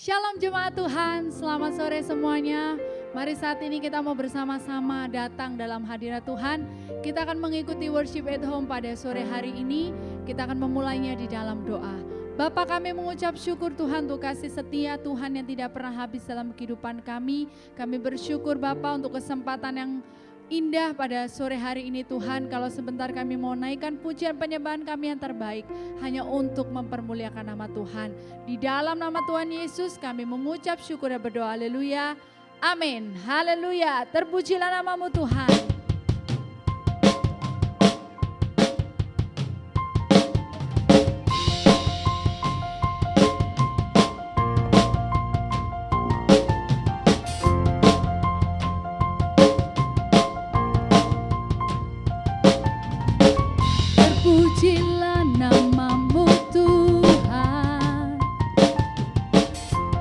Shalom jemaat Tuhan, selamat sore semuanya. Mari saat ini kita mau bersama-sama datang dalam hadirat Tuhan. Kita akan mengikuti worship at home pada sore hari ini. Kita akan memulainya di dalam doa. Bapa, kami mengucap syukur Tuhan untuk kasih setia Tuhan yang tidak pernah habis dalam kehidupan kami. Kami bersyukur Bapa untuk kesempatan yang indah pada sore hari ini Tuhan. Kalau sebentar kami mau naikkan pujian penyembahan kami yang terbaik hanya untuk mempermuliakan nama Tuhan. Di dalam nama Tuhan Yesus kami mengucap syukur dan berdoa. Haleluya. Amin. Haleluya. Terpujilah namamu Tuhan. Terpujilah namamu Tuhan,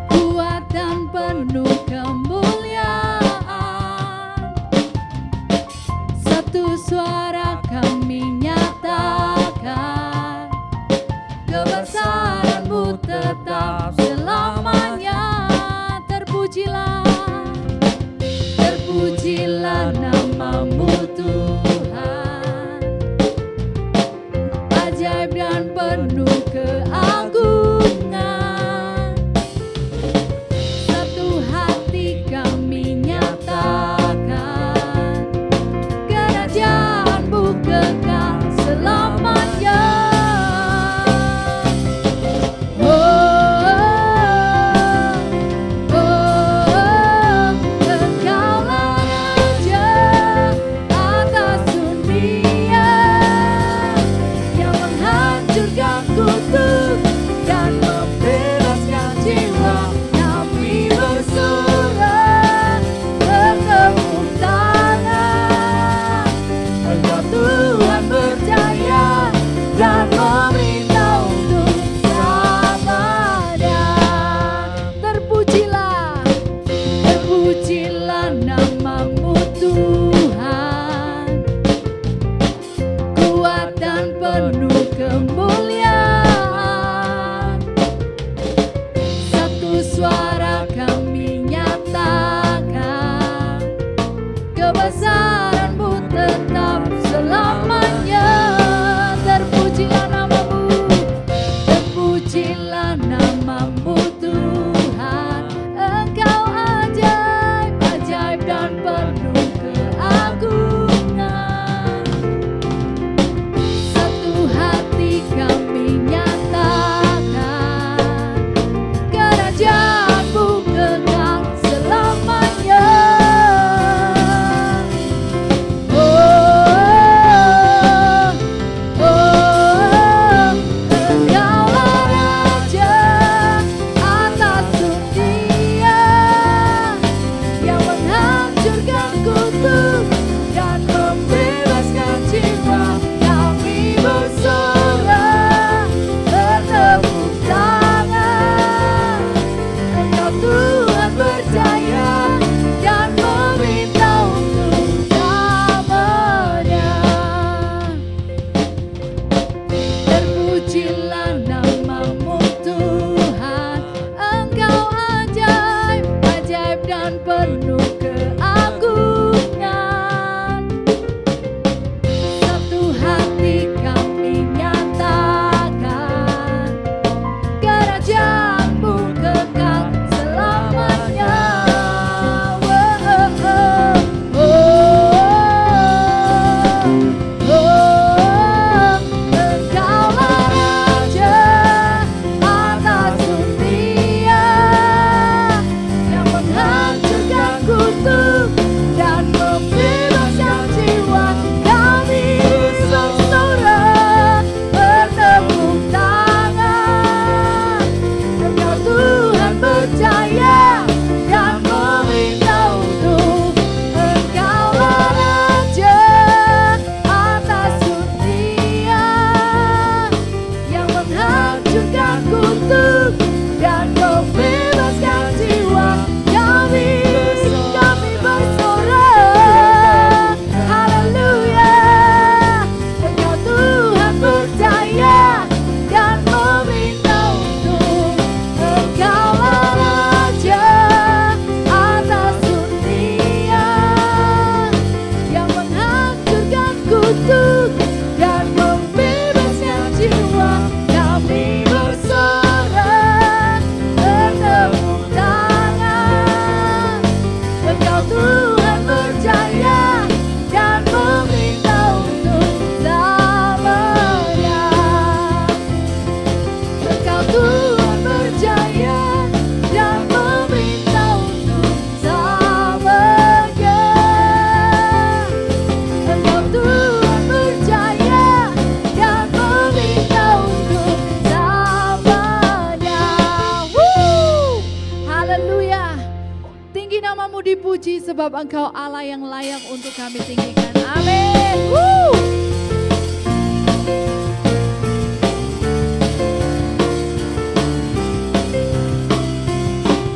kuat dan penuh kemuliaan. Satu suara kami nyatakan, kebesaran-Mu tetap selamanya. Terpujilah, terpujilah namamu Tuhan, ajaib dan penuh keagungan. Satu hati kami nyatakan, kerajaan-Mu kekal selamanya. Oh, oh, oh, Engkaulah Raja atas dunia, yang menghancurkan kutuk dan membebaskan jiwa. Kami bersorak bertepuk tangan, Engkau Tuhan berjaya dan memerintah untuk selamanya. Terpujilah, terpujilah namamu Tuhan, kuat dan penuh kemuliaan. Satu suara kami nyatakan, kebesaran-Mu tetap selamanya. Terpujilah namamu, terpujilah namamu Tuhan. Engkau ajaib, ajaib dan penuh keagungan. Satu kutuk dan membebaskan jiwa. Kami bersorak bertepuk tangan. Engkau Tuhan percaya dan meminta untuk selamanya. Engkau Tuhan percaya dan meminta untuk selamanya. Engkau Tuhan percaya dan meminta untuk selamanya. Haleluya. Tinggi namamu dipuji sebab Engkau Allah yang layak untuk kami tinggikan. Amin.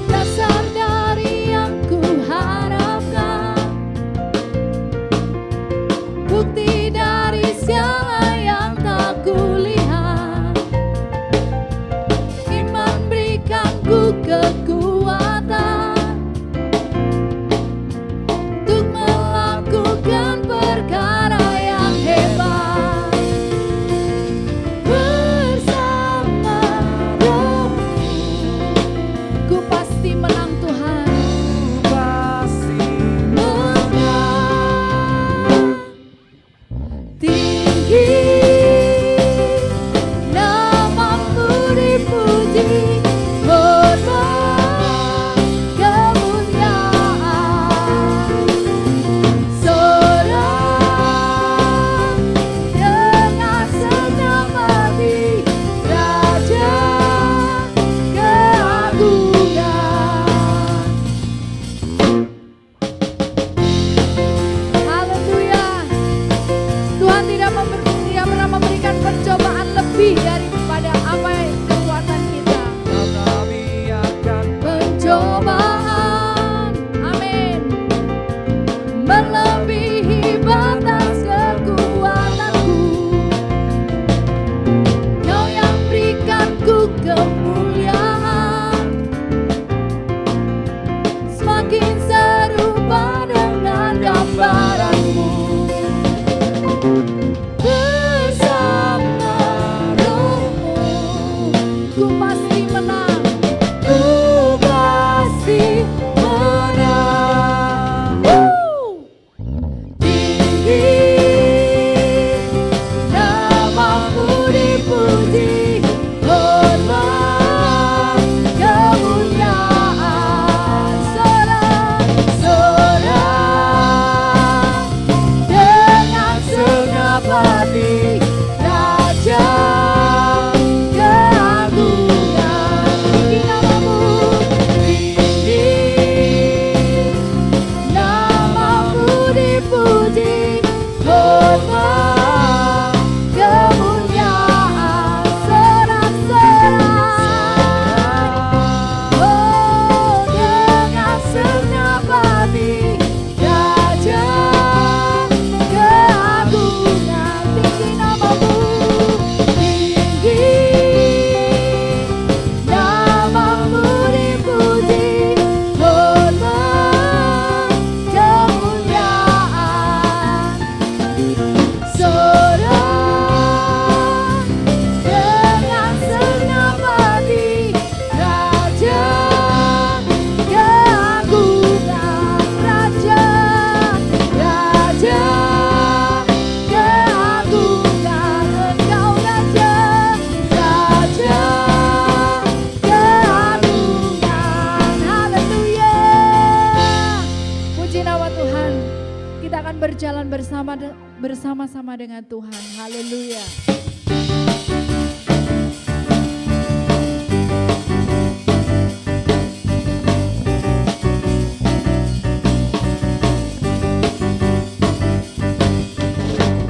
Dasar dari yang ku harapkan, bukti dari segala yang tak kulihat. Iman berikan ku kekuatan untuk melakukan perkara yang hebat. Bersama Roh-Mu ku pasti menang Tuhan. Menang. Tinggi namamu dipuji, hormat kemuliaan. Sorak dengan senang hati, Raja keagungan. Haleluya. Tuhan tidak pernah memberikan percobaan lebih daripada apa yang kekuatan kita. Pencobaan, amin, melebihi batas kekuatanku. Kau yang berikanku kemuliaan, semakin serupa dengan gambaranmu. Bersama Roh-Mu ku pasti menang. Ku pasti menang. Tinggi namamu dipuji, hormat kemuliaan. Sorak dengan segenap hati, Raja keagungan. Tinggi namamu, tinggi namamu dipuji, hormat kemuliaan. Sorak-sorak, oh dengan segenap hati, Raja keagungan. Tinggi namamu, tinggi namamu dipuji, hormat kemuliaan. Sorak dengan segenap hati, Raja keagungan. Raja keagungan. Engkau Raja keagungan. Haleluya. Puji nama Tuhan. Kita akan berjalan bersama-sama dengan Tuhan. Haleluya.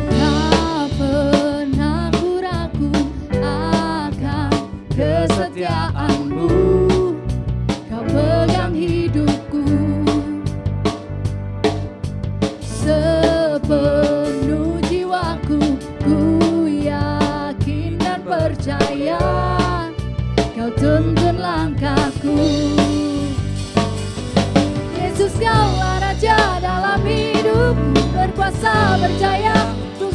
Tak pernah ku ragu akan kesetiaan-Mu. Kau pegang hidupku sepenuh jiwaku. Ku yakin dan percaya Kau tuntun langkahku. Yesus, Kaulah Raja dalam hidupku, berkuasa berjaya untuk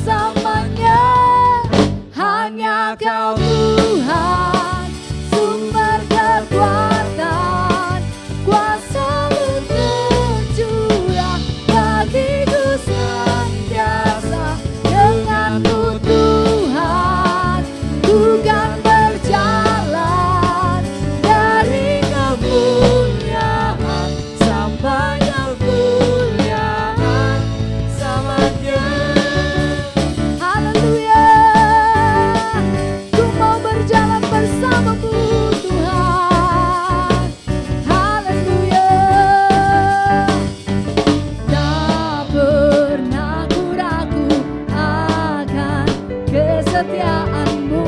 kesetiaan-Mu.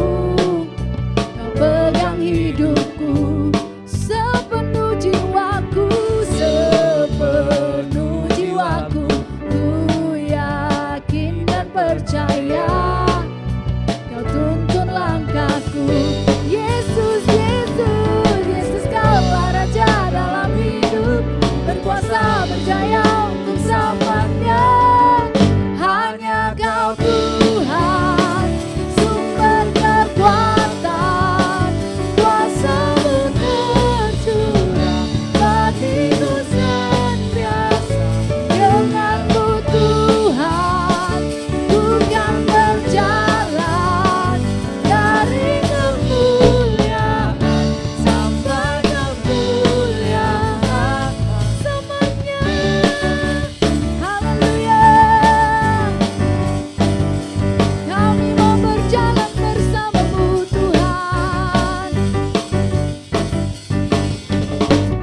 Kau pegang hidupku sepenuh jiwaku, sepenuh jiwaku. Ku yakin dan percaya Kau tuntun langkahku. Yesus, Yesus, Yesus, Kaulah Raja dalam hidup, berkuasa berjaya untuk selamanya. Hanya Kau Tuhan, sumber kekuatan, kuasa-Mu tercurah bagiku senantiasa. Dengan-Mu Tuhan, ku kan berjalan dari kemuliaan sampai kemuliaan selamanya. Haleluya. Kami mau berjalan bersama-Mu Tuhan.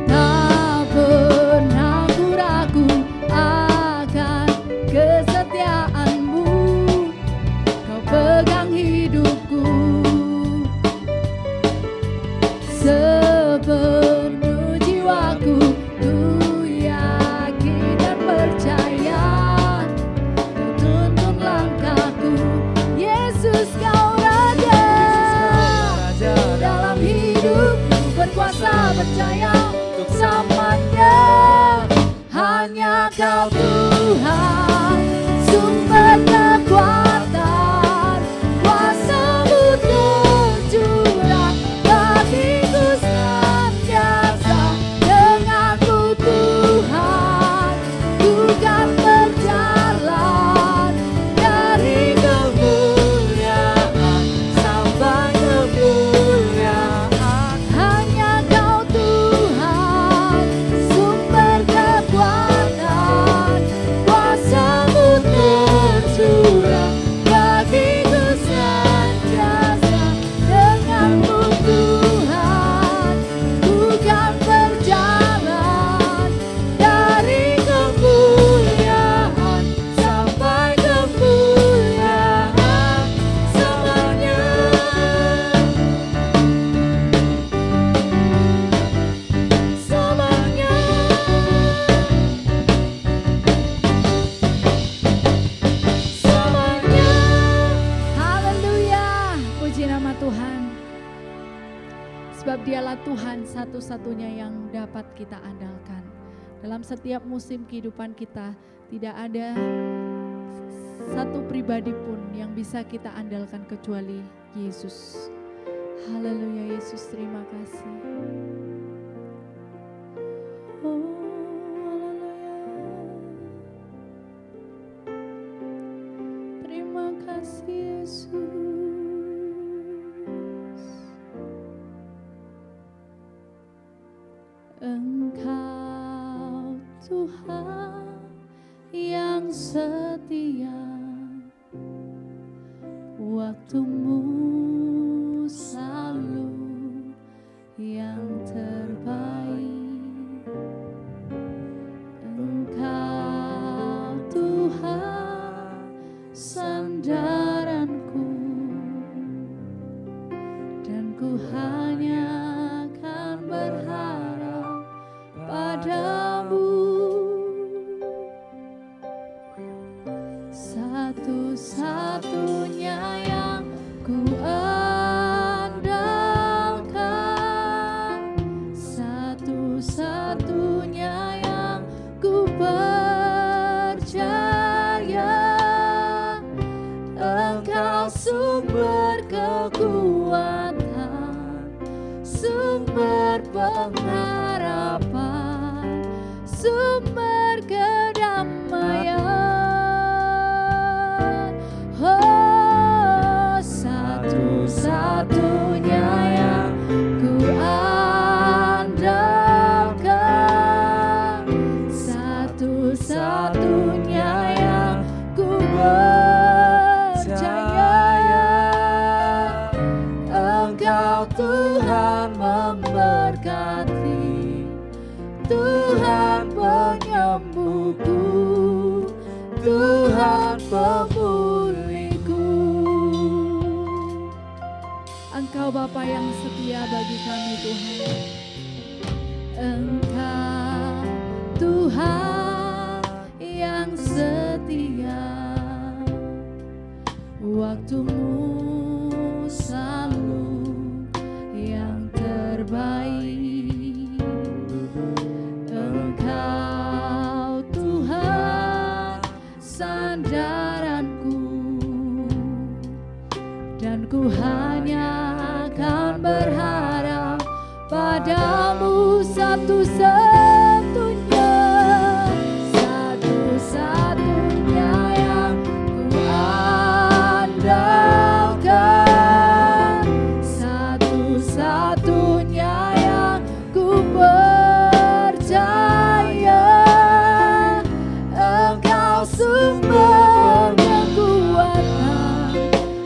Tak pernah ku ragu akan kesetiaan-Mu. Kau pegang hidupku sepenuh jiwaku. Ku yakin dan percaya Kau tuntun langkahku. Yesus, Kau Raja dalam hidup, berkuasa berjaya untuk selamanya. Hanya Kau Tuhan, sumber kekuatan, kuasa-Mu tercurah bagiku senantiasa. Dengan-Mu Tuhan, ku kan berjalan dari kemuliaan sampai kemuliaan. Hanya Kau Tuhan, sumber kekuatan, kuasa-Mu tercurah bagiku senantiasa. Dengan-Mu Tuhan, ku kan berjalan dari kemuliaan sampai kemuliaan selamanya. Selamanya. Selamanya. Haleluya. Puji nama Tuhan. Sebab Dialah Tuhan satu-satunya yang dapat kita andalkan. Dalam setiap musim kehidupan kita, tidak ada satu pribadi pun yang bisa kita andalkan kecuali Yesus. Haleluya, Yesus, terima kasih. Oh, haleluya. Terima kasih Yesus. Engkau Tuhan yang setia, waktu-Mu selalu yang terbaik. Engkau Tuhan sandaranku, dan ku hanya akan berharap padamu. Satu-satunya yang ku andalkan, satu-satunya yang ku percaya. Engkau sumber kekuatan, sumber pengharapan, sumber kedamaian. Oh, satu-satunya yang ku andalkan, satu-satunya yang ku percaya. Engkau Tuhan memberkati, Tuhan penyembuh Bapa yang setia bagi kami Tuhan. Engkau Tuhan yang setia, waktumu selalu yang terbaik. Engkau Tuhan sandaranku, dan ku hanya akan berharap padamu satu-satunya, satu-satunya yang ku andalkan, satu-satunya yang ku percaya. Engkau sumber kekuatan,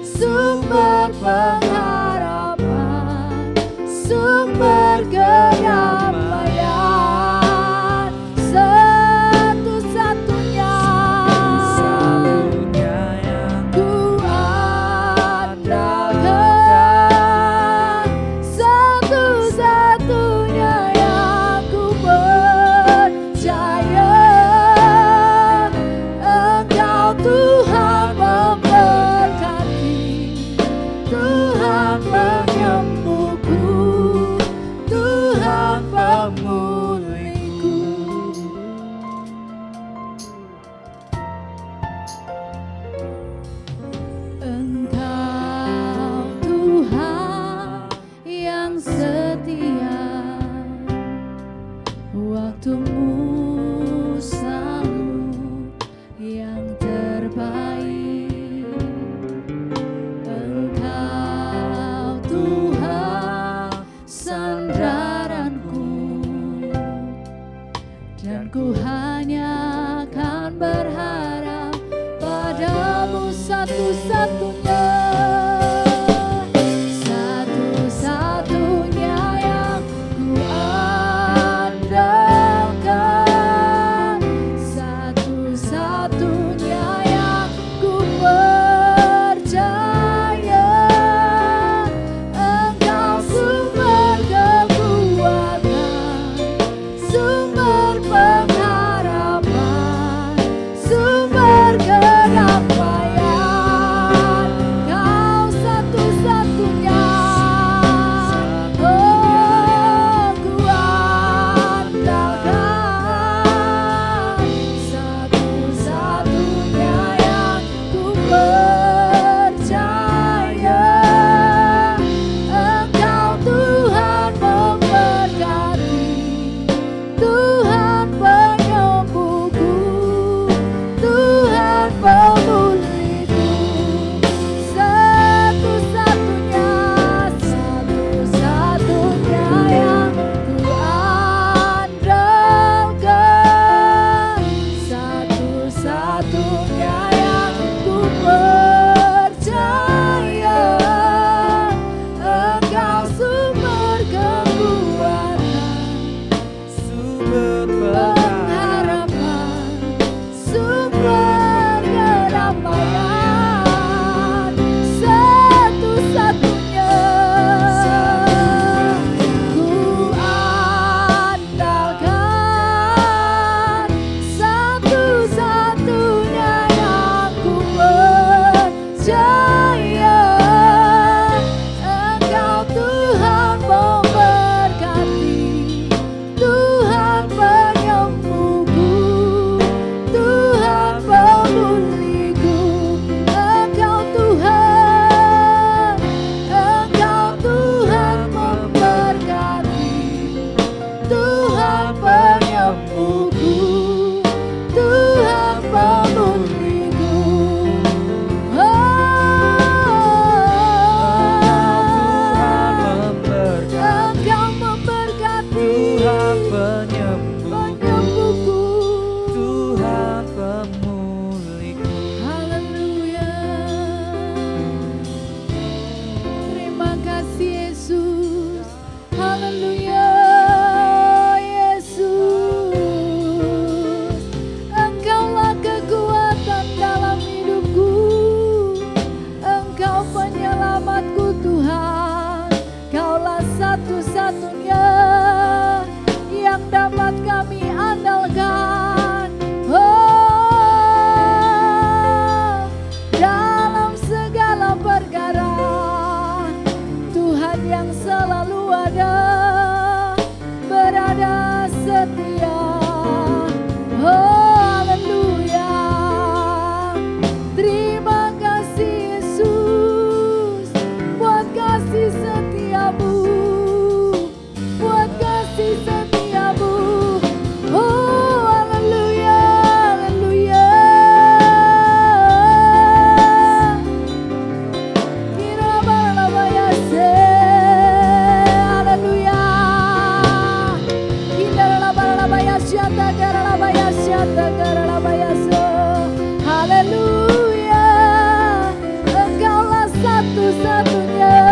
sumber pengharapan, sumber kedamaian, satu-satunya yang ku andalkan, satu-satunya yang ku percaya. Engkau Tuhan memberkati, Tuhan penyembuhku, Tuhan pemulihku. Engkau Tuhan yang setia, waktumu selalu yang terbaik. Engkau Tuhan sandaranku, dan ku hanya akan berharap padamu satu-satunya, satu-satunya yang ku andalkan, satu-satunya yang ku percaya. Engkau sumber kekuatan, sumber pengharapan, sumber kedamaian, satu-satunya yang dapat kami andalkan. Oh, dalam segala perkara Tuhan yang selalu ada, berada setia. Oh, haleluya. Terima kasih Yesus buat kasih setiamu, buat kasih setiamu. Oh, haleluya, haleluya. Kirabalalabayase, haleluya. Kindaralabalalabayasyata, garalabayasyata, garalabayaso. Haleluya, Engkaulah satu-satunya.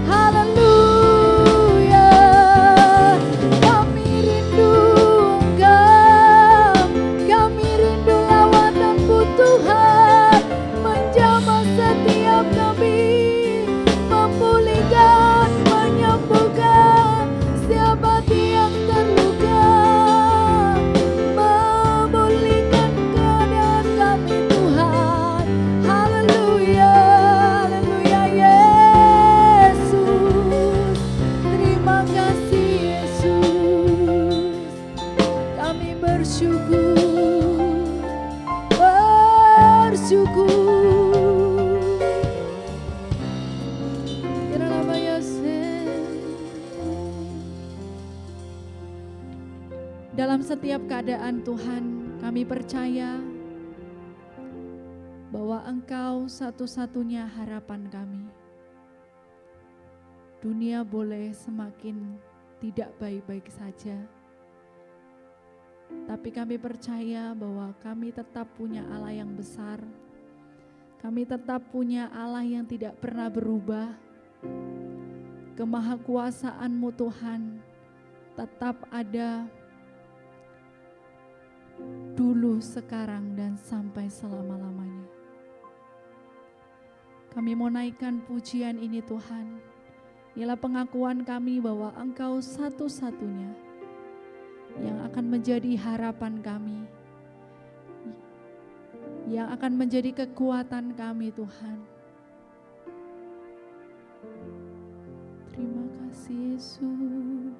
Haleluya, kami rindu Engkau, kami rindu lawatan-Mu Tuhan, menjamah setiap kami, memulihkan, menyembuhkan setiap hati yang terluka, memulihkan keadaan kami Tuhan. Haleluya, haleluya Yesus. Terima kasih Yesus. Kami bersyukur, bersyukur. Dalam setiap keadaan Tuhan, kami percaya bahwa Engkau satu-satunya harapan kami. Dunia boleh semakin tidak baik-baik saja, tapi kami percaya bahwa kami tetap punya Allah yang besar. Kami tetap punya Allah yang tidak pernah berubah. Kemahakuasaan-Mu Tuhan tetap ada dulu, sekarang, dan sampai selama-lamanya. Kami mau naikkan pujian ini Tuhan. Inilah pengakuan kami bahwa Engkau satu-satunya yang akan menjadi harapan kami, yang akan menjadi kekuatan kami Tuhan. Terima kasih Yesus.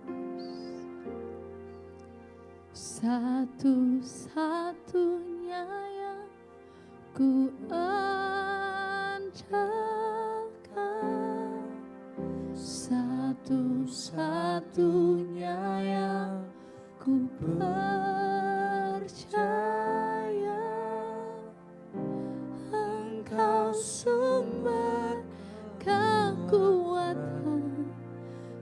Satu-satunya yang ku andalkan, satu-satunya yang ku percaya, Engkau sumber kekuatan,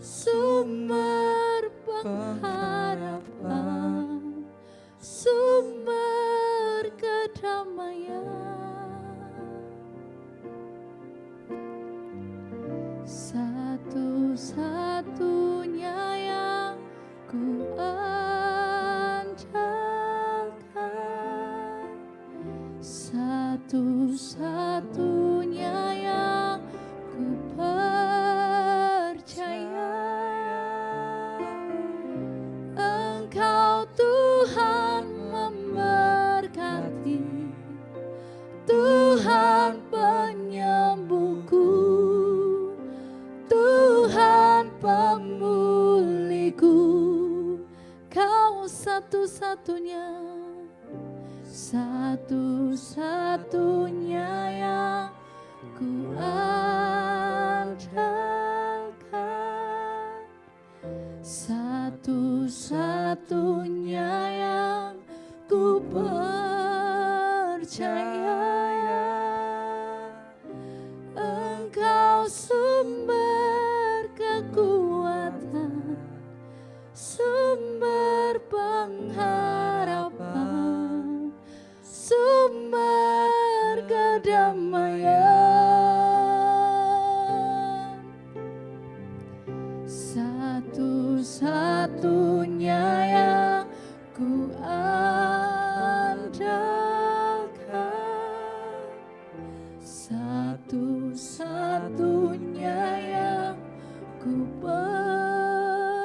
sumber pengharapan, sumber kedamaian. Satu-satunya yang ku andalkan, satu-satunya yang ku percaya, Engkau Tuhan memberkati, Tuhan penyembuhku, Tuhan pemulihku. Kau satu-satunya, satu-satunya yang ku andalkan, satu-satunya yang ku percaya, Engkau sumber kekuatan, sumber pengharapan, sumber kedamaian. Satu-satunya yang ku andalkan, satu-satunya yang Ku percaya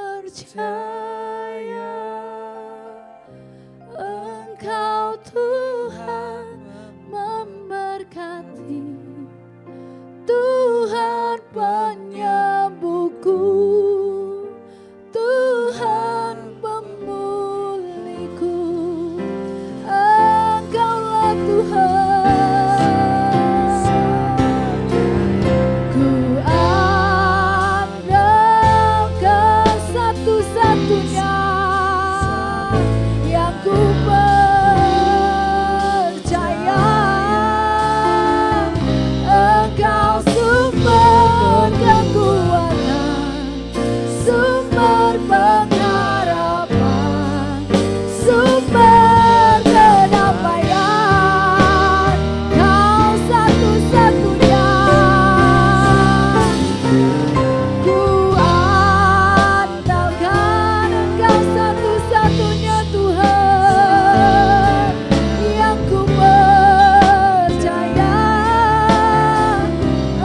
Engkau Tuhan memberkati, Tuhan penyembuhku, Tuhan pemulihku, Engkaulah Tuhan. Ku andalkan satu-satunya yang ku percaya, Engkau sumber kekuatan, sumber pengharapan, sumber kedamaian, Kau satu-satunya. Ku andalkan Engkau satu-satunya Tuhan yang ku percaya,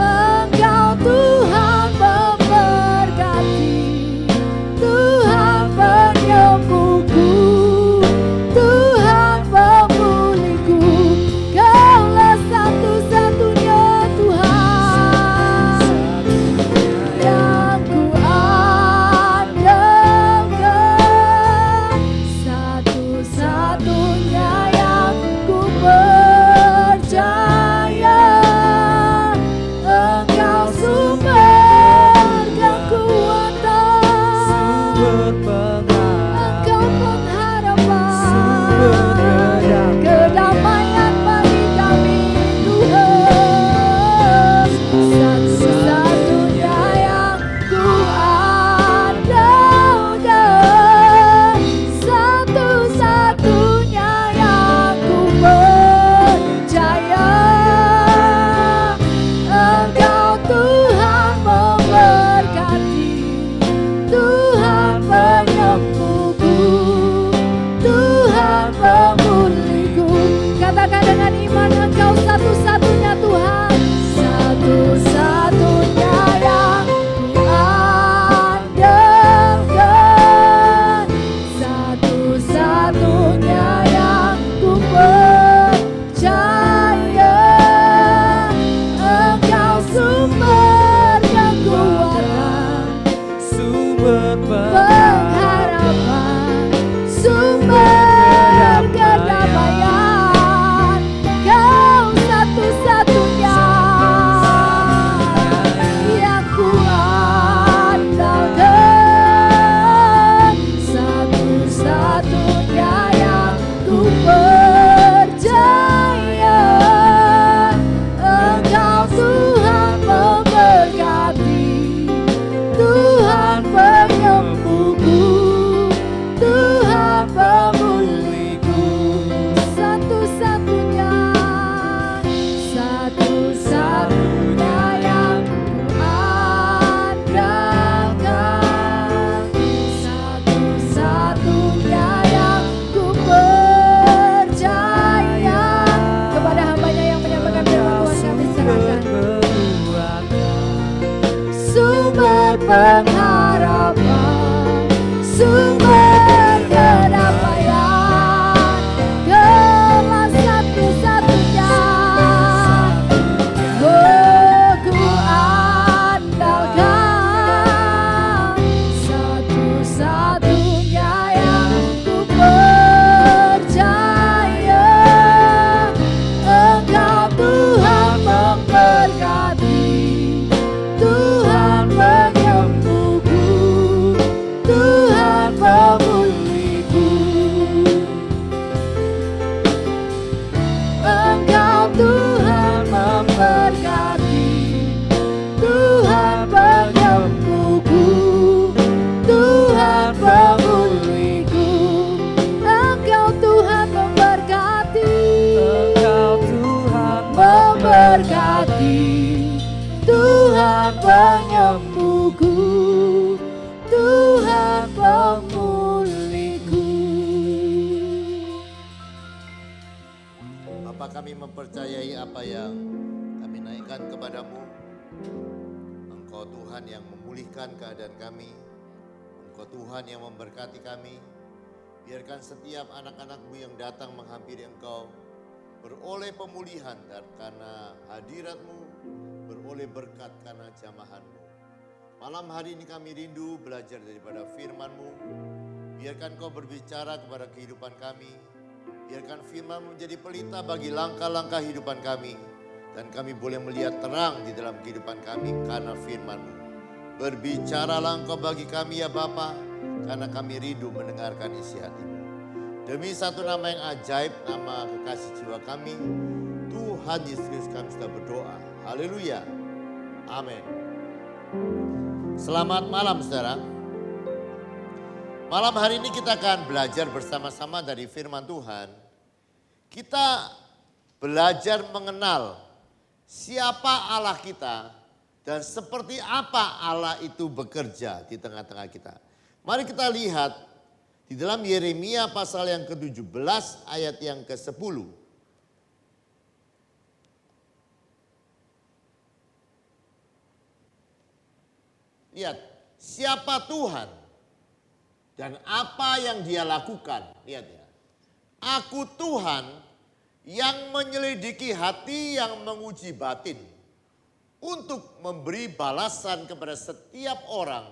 Engkau Tuhan memberkati, Tuhan penyembuhku, Tuhan pemulihku, Kaulah satu-satunya Tuhan yang ku andalkan, satu-satunya yang ku percaya, Engkau sumber kekuatan, Engkau pengharapan, kedamaian bagi kami Tuhan, satu-satunya yang ku andalkan, satu-satunya yang ku percaya, Engkau Tuhan memberkati, Tuhan penyembuhku, Tuhan pemulihku. Katakan dengan iman, Engkau satu-satunya Tuhan, satu-satunya yang ku andalkan, satu-satunya yang ku percaya, Engkau sumber kekuatan, pengharapan, sumber kedamaian, Kau satu-satunya yang ku andalkan, satu-satunya yang ku percaya, Engkau Tuhan memberkati, Tuhan penyembuhku, Tuhan pemulihku, satu-satunya, satu-satunya yang ku andalkan, satu-satunya yang ku percaya. Kepada hambanya yang menyampaikan firman Tuhan kami serahkan. Sumber pengharapan, sumber kedamaian, Kaulah satu-satunya. Oh, ku andalkan, satu-satunya yang ku percaya, Engkau Tuhan memberkati, Tuhan penyembuhku, Tuhan pemulihku, Engkau Tuhan memberkati, Tuhan penyembuhku, Tuhan pemulihku, Engkau Tuhan memberkati, Engkau Tuhan memberkati, Tuhan penyembuhku, Tuhan pemulihku. Bapa, kami mempercayai apa yang kami naikkan kepadamu. Engkau Tuhan yang memulihkan keadaan kami. Engkau Tuhan yang memberkati kami. Biarkan setiap anak-anak-Mu yang datang menghampiri Engkau beroleh pemulihan karena hadirat-Mu, beroleh berkat karena jamahan-Mu. Malam hari ini kami rindu belajar daripada firman-Mu. Biarkan Kau berbicara kepada kehidupan kami. Biarkan firman-Mu menjadi pelita bagi langkah-langkah kehidupan kami. Dan kami boleh melihat terang di dalam kehidupan kami karena firman-Mu. Berbicaralah Engkau bagi kami ya Bapa, karena kami rindu mendengarkan isi hati-Mu. Demi satu nama yang ajaib, nama kekasih jiwa kami, Tuhan Yesus Kristus kami sudah berdoa. Haleluya. Amin. Selamat malam saudara. Malam hari ini kita akan belajar bersama-sama dari firman Tuhan. Kita belajar mengenal siapa Allah kita dan seperti apa Allah itu bekerja di tengah-tengah kita. Mari kita lihat di dalam Yeremia pasal yang ke-17 ayat yang ke-10. Lihat, siapa Tuhan dan apa yang Dia lakukan. Lihat ya. Aku Tuhan yang menyelidiki hati, yang menguji batin, untuk memberi balasan kepada setiap orang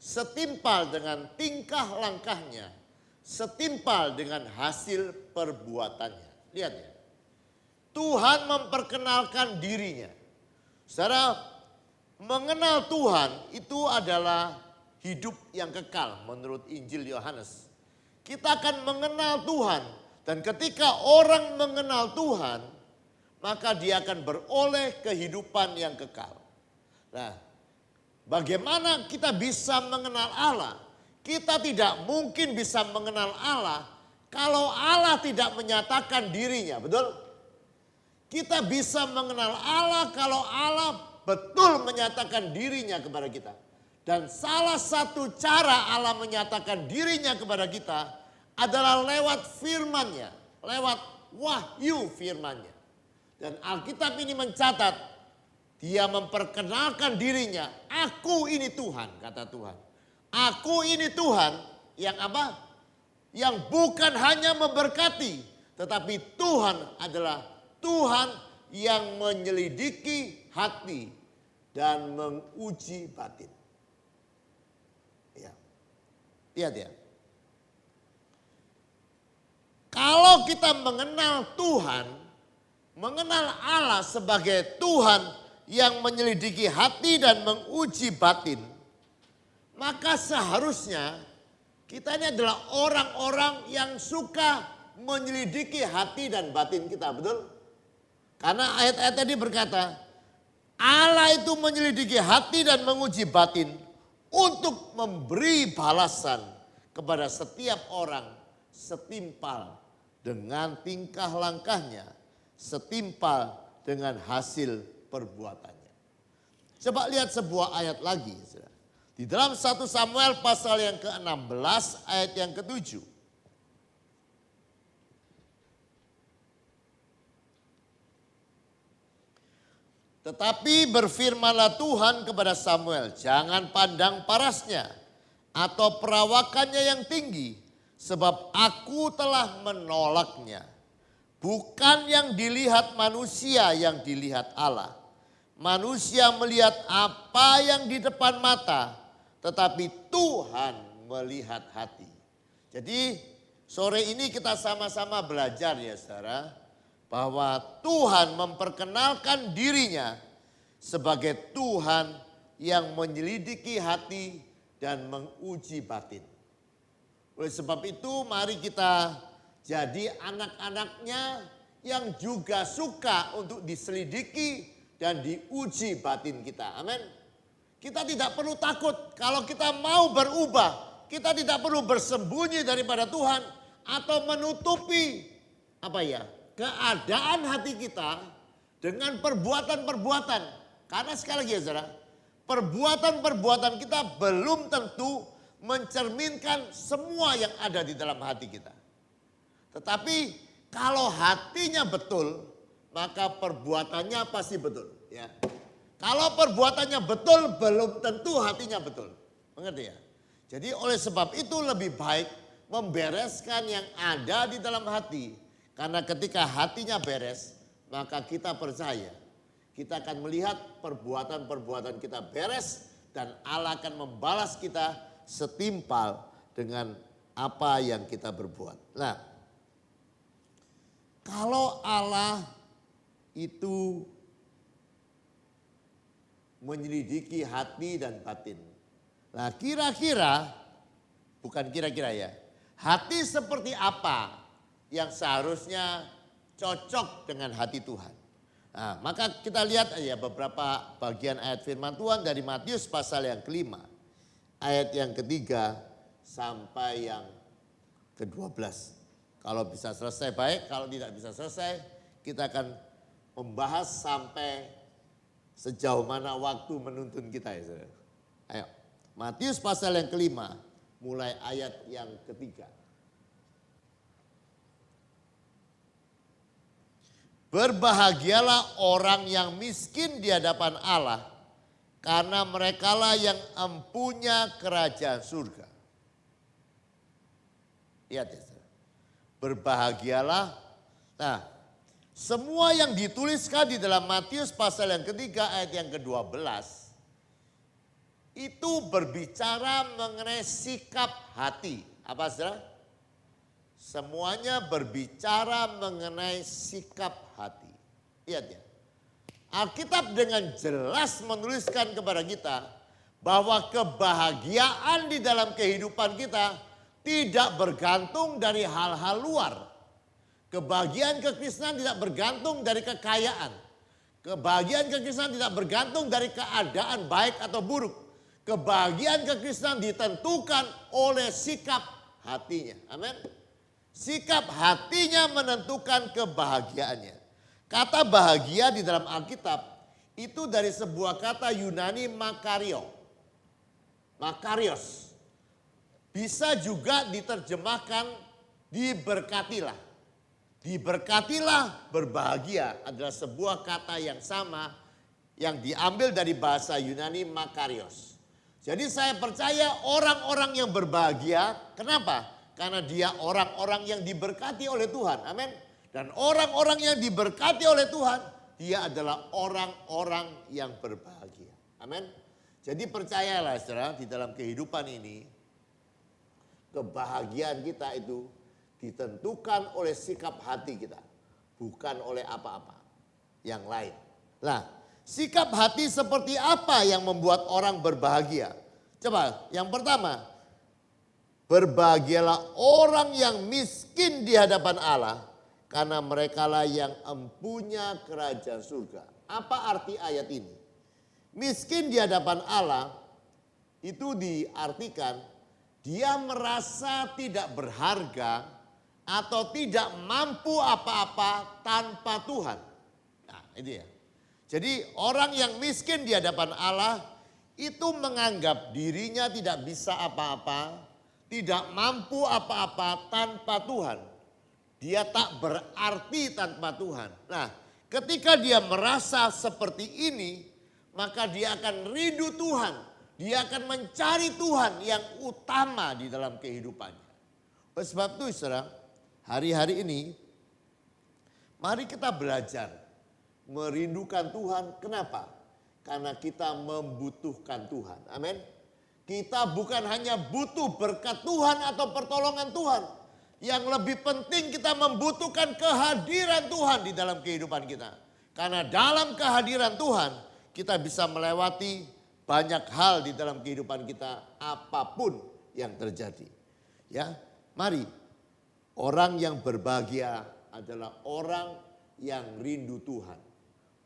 setimpal dengan tingkah langkahnya, setimpal dengan hasil perbuatannya. Lihat ya, Tuhan memperkenalkan dirinya. Saudara, mengenal Tuhan itu adalah hidup yang kekal menurut Injil Yohanes. Kita akan mengenal Tuhan. Dan ketika orang mengenal Tuhan, maka dia akan beroleh kehidupan yang kekal. Nah, bagaimana kita bisa mengenal Allah? Kita tidak mungkin bisa mengenal Allah kalau Allah tidak menyatakan dirinya, betul? Kita bisa mengenal Allah kalau Allah betul menyatakan dirinya kepada kita. Dan salah satu cara Allah menyatakan dirinya kepada kita adalah lewat firman-Nya, lewat wahyu firman-Nya. Dan Alkitab ini mencatat, Dia memperkenalkan dirinya, aku ini Tuhan, kata Tuhan. Aku ini Tuhan yang apa? Yang bukan hanya memberkati, tetapi Tuhan adalah Tuhan yang menyelidiki hati dan menguji batin. Ya. Lihat ya. Kalau kita mengenal Tuhan, mengenal Allah sebagai Tuhan yang menyelidiki hati dan menguji batin, maka seharusnya kita ini adalah orang-orang yang suka menyelidiki hati dan batin kita, betul? Karena ayat-ayat tadi berkata, Allah itu menyelidiki hati dan menguji batin untuk memberi balasan kepada setiap orang setimpal dengan tingkah langkahnya, setimpal dengan hasil perbuatannya. Coba lihat sebuah ayat lagi. Di dalam 1 Samuel pasal yang ke-16 ayat yang ke-7. Tetapi berfirmanlah Tuhan kepada Samuel, jangan pandang parasnya atau perawakannya yang tinggi, sebab aku telah menolaknya. Bukan yang dilihat manusia, yang dilihat Allah. Manusia melihat apa yang di depan mata, tetapi Tuhan melihat hati. Jadi sore ini kita sama-sama belajar ya saudara, bahwa Tuhan memperkenalkan dirinya sebagai Tuhan yang menyelidiki hati dan menguji batin. Oleh sebab itu mari kita jadi anak-anaknya yang juga suka untuk diselidiki dan diuji batin kita. Amin. Kita tidak perlu takut kalau kita mau berubah. Kita tidak perlu bersembunyi daripada Tuhan atau menutupi keadaan hati kita dengan perbuatan-perbuatan. Karena sekali lagi ya saudara, perbuatan-perbuatan kita belum tentu mencerminkan semua yang ada di dalam hati kita. Tetapi kalau hatinya betul, maka perbuatannya pasti betul. Ya. Kalau perbuatannya betul, belum tentu hatinya betul. Mengerti ya? Jadi oleh sebab itu lebih baik membereskan yang ada di dalam hati. Karena ketika hatinya beres, maka kita percaya. Kita akan melihat perbuatan-perbuatan kita beres dan Allah akan membalas kita setimpal dengan apa yang kita berbuat. Nah, kalau Allah itu menyelidiki hati dan batin. Nah, kira-kira, bukan kira-kira ya, hati seperti apa yang seharusnya cocok dengan hati Tuhan. Nah, maka kita lihat aja beberapa bagian ayat firman Tuhan dari Matius pasal yang ke-5. Ayat yang ke-3 sampai yang ke-12. Kalau bisa selesai baik, kalau tidak bisa selesai kita akan membahas sampai sejauh mana waktu menuntun kita ya saudara. Ayo, Matius pasal yang ke-5 mulai ayat yang ke-3. Berbahagialah orang yang miskin di hadapan Allah, karena merekalah yang empunya kerajaan surga. Lihat ya, berbahagialah. Nah, semua yang dituliskan di dalam Matius pasal yang ketiga ayat yang ke-12 itu berbicara mengenai sikap hati. Apa saudara? Semuanya berbicara mengenai sikap hati. Lihat ya. Alkitab dengan jelas menuliskan kepada kita bahwa kebahagiaan di dalam kehidupan kita tidak bergantung dari hal-hal luar. Kebahagiaan kekristenan tidak bergantung dari kekayaan. Kebahagiaan kekristenan tidak bergantung dari keadaan baik atau buruk. Kebahagiaan kekristenan ditentukan oleh sikap hatinya. Amin. Sikap hatinya menentukan kebahagiaannya. Kata bahagia di dalam Alkitab itu dari sebuah kata Yunani makario. Makarios. Bisa juga diterjemahkan diberkatilah. Diberkatilah berbahagia adalah sebuah kata yang sama yang diambil dari bahasa Yunani makarios. Jadi saya percaya orang-orang yang berbahagia, kenapa? Karena dia orang-orang yang diberkati oleh Tuhan. Amin. Dan orang-orang yang diberkati oleh Tuhan, dia adalah orang-orang yang berbahagia. Amin. Jadi percayalah saudara, di dalam kehidupan ini, kebahagiaan kita itu ditentukan oleh sikap hati kita. Bukan oleh apa-apa yang lain. Nah, sikap hati seperti apa yang membuat orang berbahagia? Coba yang pertama. Berbahagialah orang yang miskin di hadapan Allah, karena merekalah yang empunya kerajaan surga. Apa arti ayat ini? Miskin di hadapan Allah itu diartikan dia merasa tidak berharga atau tidak mampu apa-apa tanpa Tuhan. Nah, itu ya. Jadi orang yang miskin di hadapan Allah itu menganggap dirinya tidak bisa apa-apa, tidak mampu apa-apa tanpa Tuhan. Dia tak berarti tanpa Tuhan. Nah, ketika dia merasa seperti ini, maka dia akan rindu Tuhan. Dia akan mencari Tuhan yang utama di dalam kehidupannya. Oleh sebab itu saudara, hari-hari ini mari kita belajar merindukan Tuhan. Kenapa? Karena kita membutuhkan Tuhan. Amin. Kita bukan hanya butuh berkat Tuhan atau pertolongan Tuhan. Yang lebih penting kita membutuhkan kehadiran Tuhan di dalam kehidupan kita. Karena dalam kehadiran Tuhan kita bisa melewati banyak hal di dalam kehidupan kita apapun yang terjadi. Ya, mari orang yang berbahagia adalah orang yang rindu Tuhan.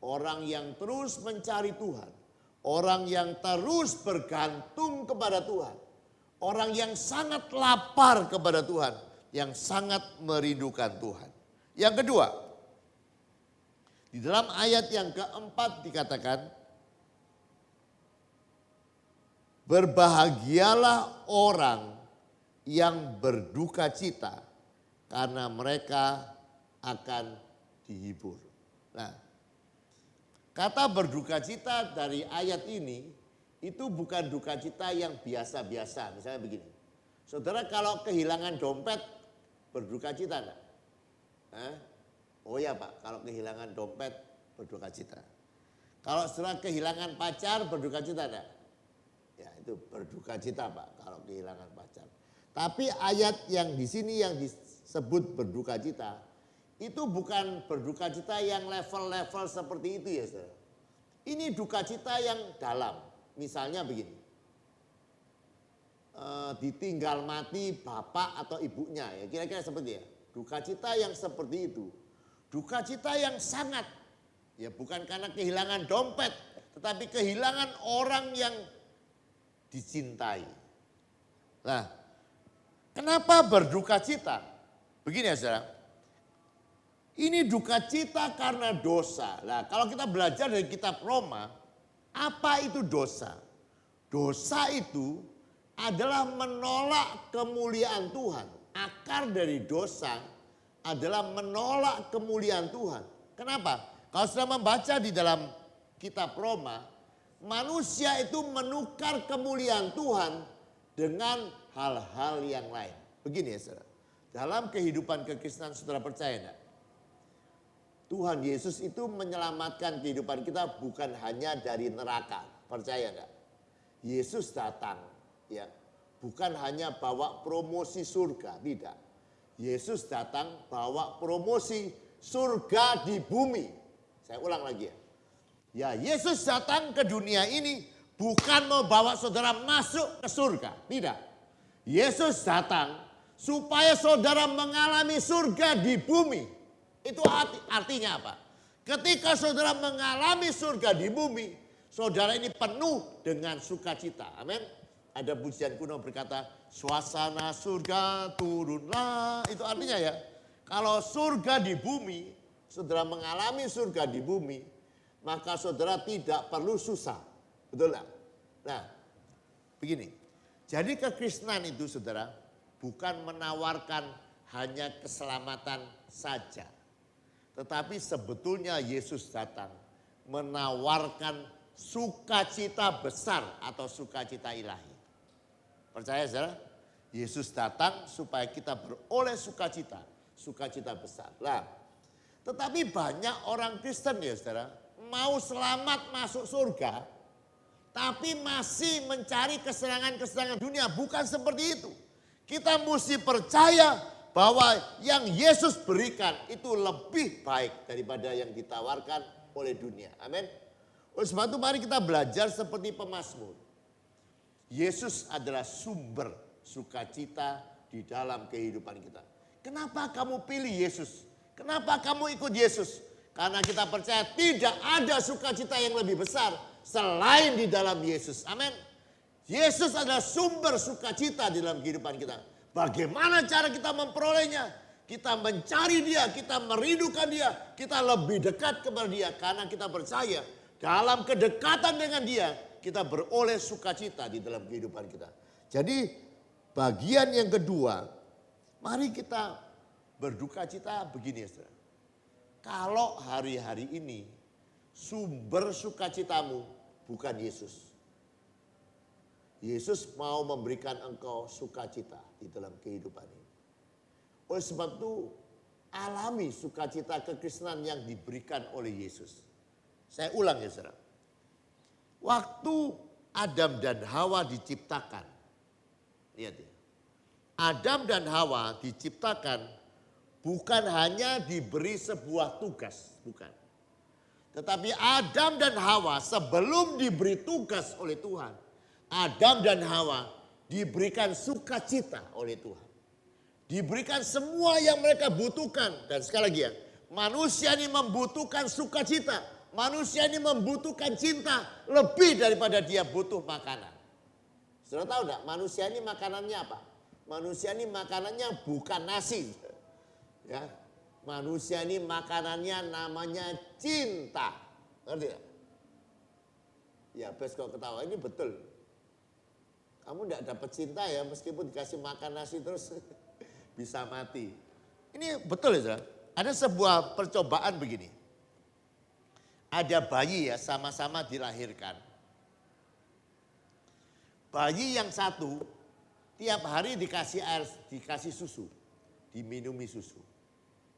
Orang yang terus mencari Tuhan. Orang yang terus bergantung kepada Tuhan. Orang yang sangat lapar kepada Tuhan. Yang sangat merindukan Tuhan. Yang kedua, di dalam ayat yang keempat dikatakan, berbahagialah orang yang berduka cita karena mereka akan dihibur. Nah, Kata berduka cita dari ayat ini itu bukan duka cita yang biasa-biasa. Misalnya begini, saudara kalau kehilangan dompet berduka cita enggak? Oh ya Pak, kalau kehilangan dompet berduka cita. Kalau saudara kehilangan pacar berduka cita enggak? Ya itu berduka cita Pak kalau kehilangan pacar. Tapi ayat yang di sini yang disebut berduka cita itu bukan berduka cita yang level-level seperti itu ya saudara. Ini duka cita yang dalam. Misalnya begini, ditinggal mati bapak atau ibunya ya kira-kira seperti ya. Duka cita yang seperti itu. Duka cita yang sangat, ya bukan karena kehilangan dompet, tetapi kehilangan orang yang dicintai. Nah, kenapa berduka cita? Begini ya saudara. Ini duka cita karena dosa. Nah, kalau kita belajar dari kitab Roma, apa itu dosa? Dosa itu adalah menolak kemuliaan Tuhan. Akar dari dosa adalah menolak kemuliaan Tuhan. Kenapa? Kalau sudah membaca di dalam kitab Roma, manusia itu menukar kemuliaan Tuhan dengan hal-hal yang lain. Begini ya saudara, dalam kehidupan kekristenan saudara percaya enggak? Tuhan Yesus itu menyelamatkan kehidupan kita bukan hanya dari neraka. Percaya enggak? Yesus datang ya, bukan hanya bawa promosi surga, tidak. Yesus datang bawa promosi surga di bumi. Saya ulang lagi ya. Ya, Yesus datang ke dunia ini bukan membawa saudara masuk ke surga, tidak. Yesus datang supaya saudara mengalami surga di bumi. Itu artinya apa? Ketika saudara mengalami surga di bumi, saudara ini penuh dengan sukacita. Amin. Ada pujian kuno berkata, suasana surga turunlah. Itu artinya ya, kalau surga di bumi, saudara mengalami surga di bumi, maka saudara tidak perlu susah. Betul tak? Nah, begini. Jadi kekristenan itu saudara, bukan menawarkan hanya keselamatan saja. Tetapi sebetulnya Yesus datang menawarkan sukacita besar atau sukacita ilahi. Percaya saudara? Yesus datang supaya kita beroleh sukacita, sukacita besar. Lah, tetapi banyak orang Kristen ya saudara, mau selamat masuk surga, tapi masih mencari kesenangan-kesenangan dunia. Bukan seperti itu. Kita mesti percaya bahwa yang Yesus berikan itu lebih baik daripada yang ditawarkan oleh dunia. Amin. Oleh sebab itu mari kita belajar seperti pemazmur. Yesus adalah sumber sukacita di dalam kehidupan kita. Kenapa kamu pilih Yesus? Kenapa kamu ikut Yesus? Karena kita percaya tidak ada sukacita yang lebih besar selain di dalam Yesus. Amin. Yesus adalah sumber sukacita di dalam kehidupan kita. Bagaimana cara kita memperolehnya? Kita mencari dia, kita merindukan dia, kita lebih dekat kepada dia. Karena kita percaya dalam kedekatan dengan dia, kita beroleh sukacita di dalam kehidupan kita. Jadi bagian yang kedua, mari kita berduka cita begini ya saudara. Kalau hari-hari ini sumber sukacitamu bukan Yesus. Yesus mau memberikan engkau sukacita di dalam kehidupan ini. Oleh sebab itu alami sukacita kekristenan yang diberikan oleh Yesus. Saya ulang ya saudara. Waktu Adam dan Hawa diciptakan. Lihat ya. Adam dan Hawa diciptakan bukan hanya diberi sebuah tugas. Bukan. Tetapi Adam dan Hawa sebelum diberi tugas oleh Tuhan, Adam dan Hawa diberikan sukacita oleh Tuhan. Diberikan semua yang mereka butuhkan. Dan sekali lagi ya, manusia ini membutuhkan sukacita. Manusia ini membutuhkan cinta lebih daripada dia butuh makanan. Saudara tahu enggak manusia ini makanannya apa? Manusia ini makanannya bukan nasi. Ya, manusia ini makanannya namanya cinta. Ngerti enggak? Ya, bes kok ketawa ini betul. Kamu enggak dapat cinta ya meskipun dikasih makan nasi terus bisa mati. Ini betul ya saudara. Ada sebuah percobaan begini. ada bayi ya, sama-sama dilahirkan. Bayi yang satu tiap hari dikasih air, dikasih susu, diminumi susu.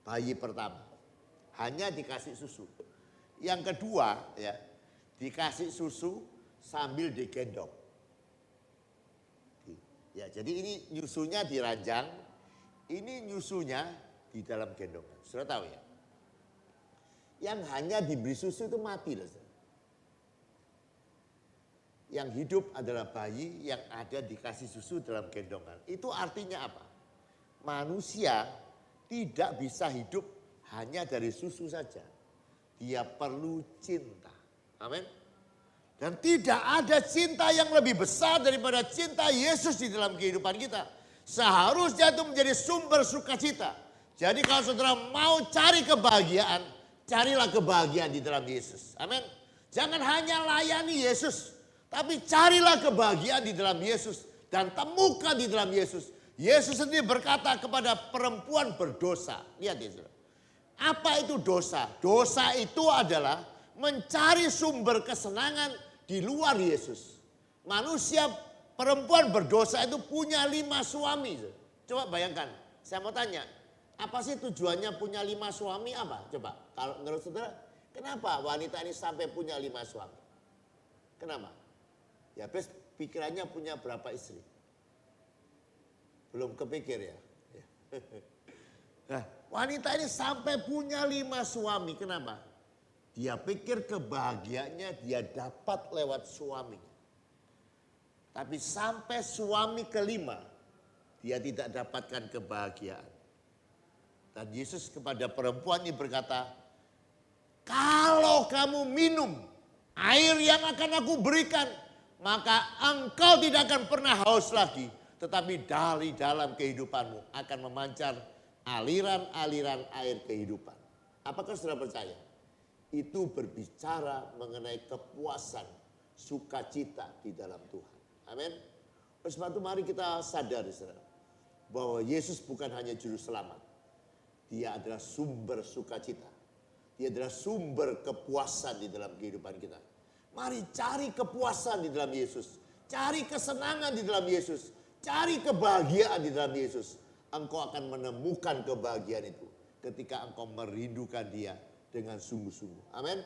Bayi pertama hanya dikasih susu. Yang kedua ya, dikasih susu sambil digendong. Ya, jadi ini nyusunya diranjang, ini nyusunya di dalam gendongan. Sudah tahu ya? Yang hanya diberi susu itu mati loh. Yang hidup adalah bayi yang ada dikasih susu dalam gendongan. Itu artinya apa? Manusia tidak bisa hidup hanya dari susu saja. Dia perlu cinta. Amin. Dan tidak ada cinta yang lebih besar daripada cinta Yesus di dalam kehidupan kita. Seharusnya itu menjadi sumber sukacita. Jadi kalau saudara mau cari kebahagiaan, carilah kebahagiaan di dalam Yesus. Amin. Jangan hanya layani Yesus, tapi carilah kebahagiaan di dalam Yesus dan temukan di dalam Yesus. Yesus sendiri berkata kepada perempuan berdosa. Lihat ya saudara. Apa itu dosa? Dosa itu adalah mencari sumber kesenangan di luar Yesus. Manusia perempuan berdosa itu punya 5 suami. Coba bayangkan, saya mau tanya, apa sih tujuannya punya 5 suami apa? Coba, kalau menurut saudara, kenapa wanita ini sampai punya 5 suami? Kenapa? Ya habis pikirannya punya berapa istri? Belum kepikir ya. Nah, wanita ini sampai punya 5 suami, kenapa? Dia pikir kebahagiaannya dia dapat lewat suaminya. Tapi sampai suami kelima, dia tidak dapatkan kebahagiaan. Dan Yesus kepada perempuan ini berkata, kalau kamu minum air yang akan aku berikan, maka engkau tidak akan pernah haus lagi. Tetapi dari dalam kehidupanmu akan memancar aliran-aliran air kehidupan. Apakah saudara percaya? Itu berbicara mengenai kepuasan, sukacita di dalam Tuhan. Amin. Oleh sebab itu mari kita sadari saudara, bahwa Yesus bukan hanya juru selamat. Dia adalah sumber sukacita. Dia adalah sumber kepuasan di dalam kehidupan kita. Mari cari kepuasan di dalam Yesus. Cari kesenangan di dalam Yesus. Cari kebahagiaan di dalam Yesus. Engkau akan menemukan kebahagiaan itu ketika engkau merindukan dia dengan sungguh-sungguh. Amin.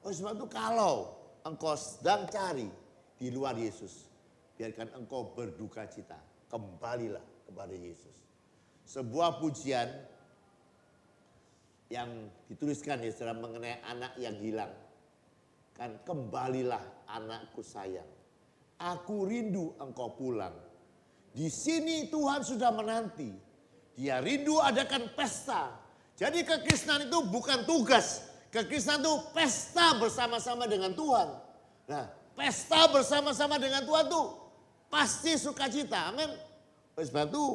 Oleh sebab itu kalau engkau sedang cari di luar Yesus, biarkan engkau berduka cita. Kembalilah kepada Yesus. Sebuah pujian yang dituliskan ya saudara mengenai anak yang hilang. Kan kembalilah anakku sayang. Aku rindu engkau pulang. Di sini Tuhan sudah menanti. Dia rindu adakan pesta. Jadi kekristenan itu bukan tugas. Kekristenan itu pesta bersama-sama dengan Tuhan. Nah, pesta bersama-sama dengan Tuhan itu pasti sukacita. Amin. Oleh sebab itu,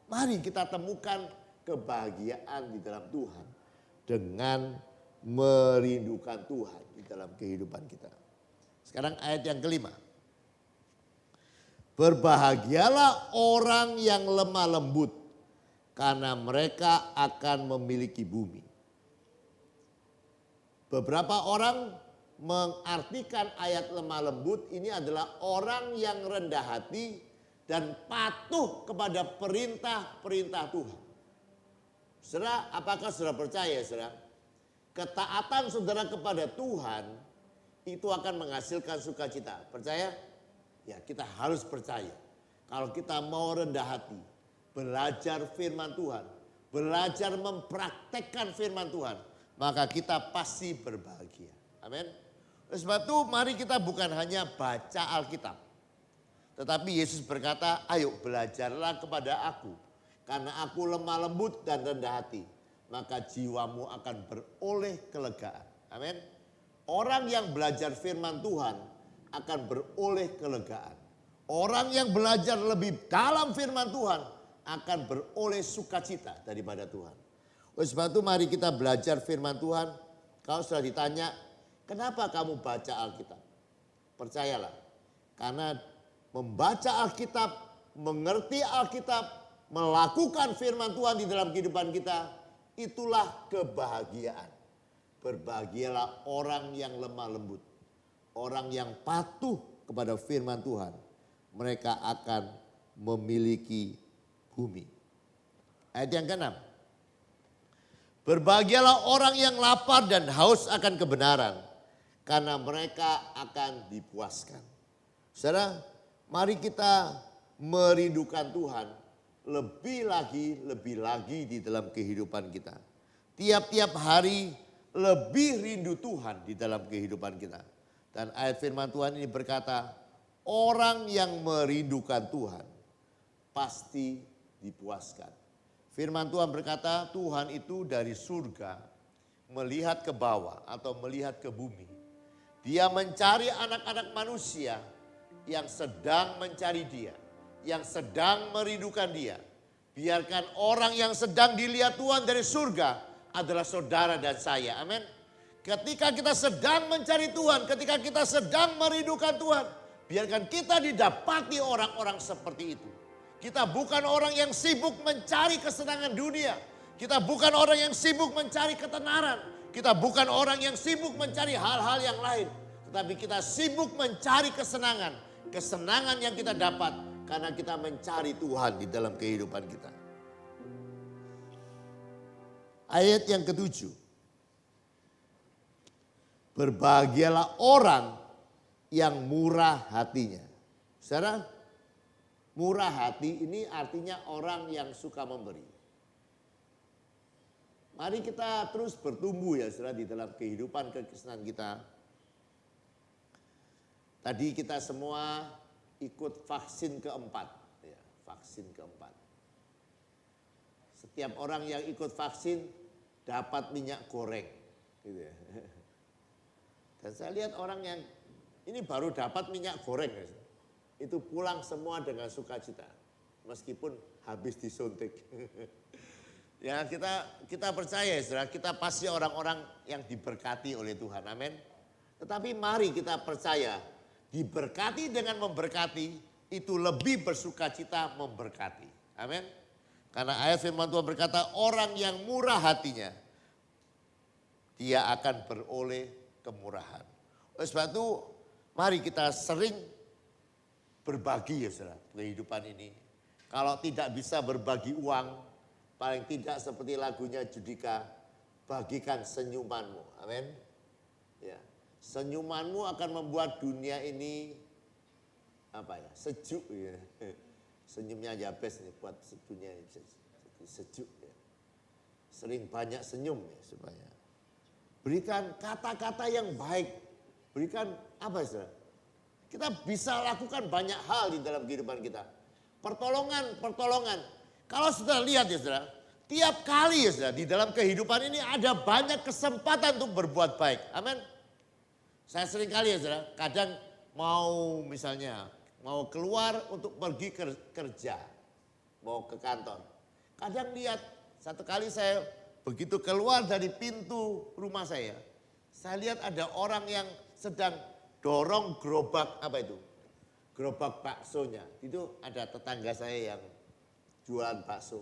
mari kita temukan kebahagiaan di dalam Tuhan. Dengan merindukan Tuhan di dalam kehidupan kita. Sekarang ayat yang kelima. Berbahagialah orang yang lemah lembut, karena mereka akan memiliki bumi. Beberapa orang mengartikan ayat lemah lembut ini adalah orang yang rendah hati dan patuh kepada perintah-perintah Tuhan. Saudara, apakah saudara percaya saudara? Ketaatan saudara kepada Tuhan itu akan menghasilkan sukacita. Percaya? Ya, kita harus percaya. Kalau kita mau rendah hati, belajar firman Tuhan, belajar mempraktekkan firman Tuhan, maka kita pasti berbahagia. Amin. Oleh sebab itu mari kita bukan hanya baca Alkitab. Tetapi Yesus berkata, ayo belajarlah kepada aku. Karena aku lemah lembut dan rendah hati, maka jiwamu akan beroleh kelegaan. Amin. Orang yang belajar firman Tuhan akan beroleh kelegaan. Orang yang belajar lebih dalam firman Tuhan akan beroleh sukacita daripada Tuhan. Oleh sebab itu mari kita belajar firman Tuhan. Kalau sudah ditanya, kenapa kamu baca Alkitab? Percayalah, karena membaca Alkitab, mengerti Alkitab, melakukan firman Tuhan di dalam kehidupan kita, itulah kebahagiaan. Berbahagialah orang yang lemah lembut. Orang yang patuh kepada firman Tuhan. Mereka akan memiliki bumi. Ayat yang ke-6. Berbahagialah orang yang lapar dan haus akan kebenaran. Karena mereka akan dipuaskan. Saudara, mari kita merindukan Tuhan lebih lagi di dalam kehidupan kita. Tiap-tiap hari lebih rindu Tuhan di dalam kehidupan kita. Dan ayat firman Tuhan ini berkata, orang yang merindukan Tuhan pasti dipuaskan. Firman Tuhan berkata, Tuhan itu dari surga melihat ke bawah atau melihat ke bumi. Dia mencari anak-anak manusia yang sedang mencari dia, yang sedang merindukan dia. Biarkan orang yang sedang dilihat Tuhan dari surga adalah saudara dan saya. Amin. Ketika kita sedang mencari Tuhan, ketika kita sedang merindukan Tuhan, biarkan kita didapati orang-orang seperti itu. Kita bukan orang yang sibuk mencari kesenangan dunia. Kita bukan orang yang sibuk mencari ketenaran. Kita bukan orang yang sibuk mencari hal-hal yang lain. Tetapi kita sibuk mencari kesenangan. Kesenangan yang kita dapat karena kita mencari Tuhan di dalam kehidupan kita. Ayat yang ke-7. Berbahagialah orang yang murah hatinya. Saudara, murah hati ini artinya orang yang suka memberi. Mari kita terus bertumbuh ya saudara di dalam kehidupan kekristenan kita. Tadi kita semua ikut vaksin keempat. Ya, vaksin keempat. Setiap orang yang ikut vaksin dapat minyak goreng. Gitu ya. Dan saya lihat orang yang ini baru dapat minyak goreng. Itu pulang semua dengan sukacita. Meskipun habis disuntik. Ya kita percaya saudara, kita pasti orang-orang yang diberkati oleh Tuhan. Amin. Tetapi mari kita percaya, diberkati dengan memberkati itu lebih bersukacita memberkati. Amin. Karena ayat firman Tuhan berkata, orang yang murah hatinya, dia akan beroleh kemurahan. Oleh sebab itu, mari kita sering berbagi ya saudara, kehidupan ini. Kalau tidak bisa berbagi uang, paling tidak seperti lagunya Judika, bagikan senyumanmu. Amin. Ya, senyumanmu akan membuat dunia ini sejuk ya. Senyumnya Yabes nih buat dunia ini sejuk ya. Sering banyak senyum ya supaya. Berikan kata-kata yang baik. Berikan apa saudara? Kita bisa lakukan banyak hal di dalam kehidupan kita. Pertolongan. Kalau sudah lihat ya saudara, tiap kali ya saudara, di dalam kehidupan ini ada banyak kesempatan untuk berbuat baik. Amin. Saya sering kali ya saudara, kadang mau keluar untuk pergi kerja, mau ke kantor. Kadang lihat, satu kali saya begitu keluar dari pintu rumah saya lihat ada orang yang sedang dorong gerobak gerobak baksonya. Itu ada tetangga saya yang jualan bakso.